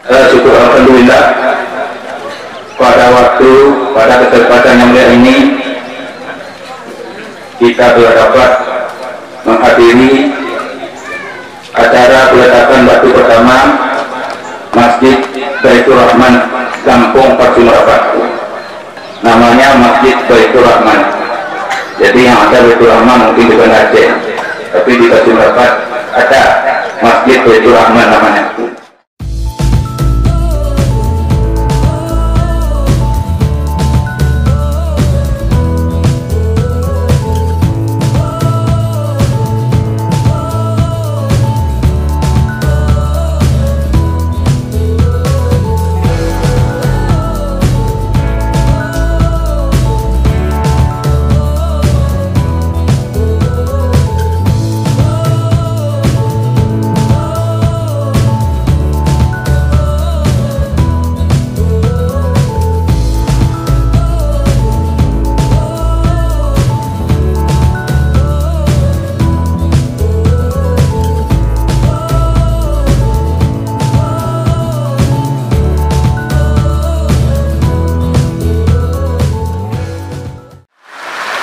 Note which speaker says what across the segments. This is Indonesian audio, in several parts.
Speaker 1: Syukur alhamdulillah pada kesempatan yang mulia ini kita telah dapat menghadiri acara peletakan batu pertama Masjid Baitur Rahman Kampung Parsumerapat. Namanya Masjid Baitur Rahman. Jadi yang ada Baitur Rahman mungkin di Banda Aceh, tapi di Parsumerapat ada Masjid Baitur Rahman namanya.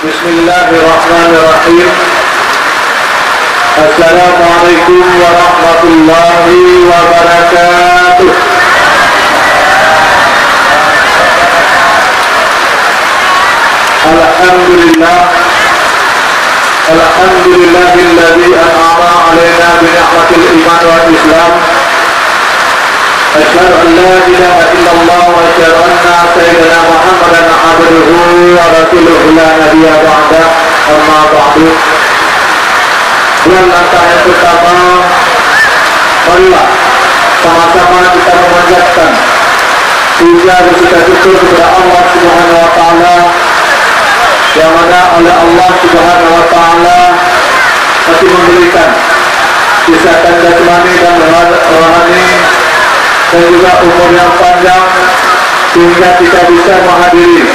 Speaker 1: Bismillahirrahmanirrahim. Assalamualaikum warahmatullahi wabarakatuh. Alhamdulillah, alhamdulillahilladzi an'ama 'alaina bi ni'matil iman wal islam. Asyhadu an la ilaha illallah wa asyhadu anna sayyidina Muhammadan abduhu wa rasuluhu la nabiyya ba'da. Amma ba'du. Bulan langkah yang pertama, marilah sama-sama kita memanjatkan puja dan kita syukur kepada Allah Subhanahu wa taala, yang mana oleh Allah Subhanahu wa taala masih memberikan kesehatan jasmani dan rohani dan juga umur yang panjang sehingga kita bisa menghadiri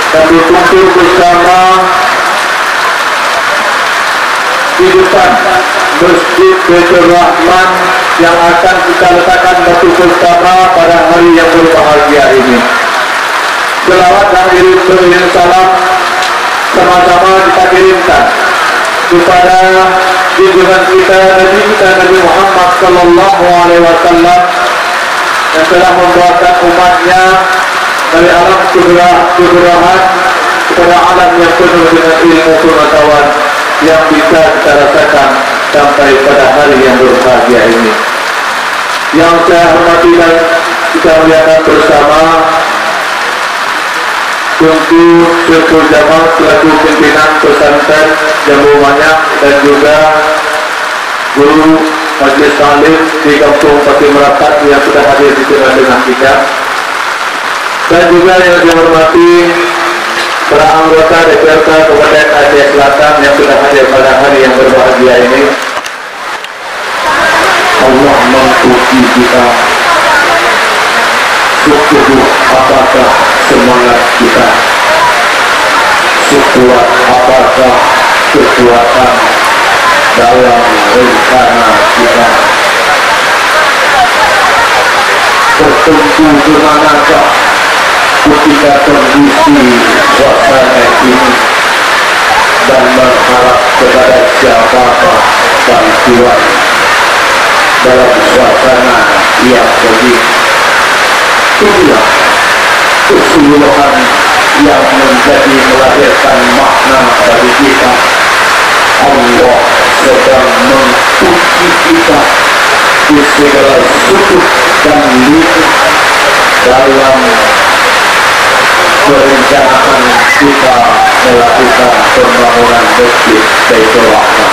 Speaker 1: dan berkumpul bersama di depan Masjid Baitur Rahman yang akan kita letakkan batu pertama pada hari yang berbahagia ini. Selawat dan iring salam sama-sama kita kirimkan kepada junjungan kita Nabi Muhammad sallallahu alaihi wasallam yang telah membawakan umatnya dari alam kegerahan kepada alam yang penuh dengan ilmu pengetahuan yang bisa kita rasakan sampai pada hari yang berbahagia ini. Yang saya hormati dan kita muliakan bersama tentu Syekh Jamal selaku pimpinan pesantren Jambu Manyak dan juga guru Majelis Taklim di Kampung Parsumerapat yang sudah hadir di tengah-tengah kita, dan juga yang dihormati para anggota DPRD Kabupaten Aceh Selatan yang sudah hadir pada hari yang berbahagia ini. Allah menguji kita, sekuat apakah semangat kita, sekuat apakah kekuatan dalam rencana kita, tertentu kemanakah ketika kondisi suasana ini, dan berharap kepada siapakah bantuan dalam suasana yang begitu. Inilah keseluruhan yang menjadi melahirkan makna bagi kita. Allah sedang menguji kita di segala sudut dan lini dalam perencanaan kita melakukan pembangunan Masjid Baitur Rahman.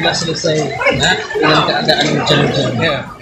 Speaker 2: Sudah selesai dengan keadaan hujan-hujan.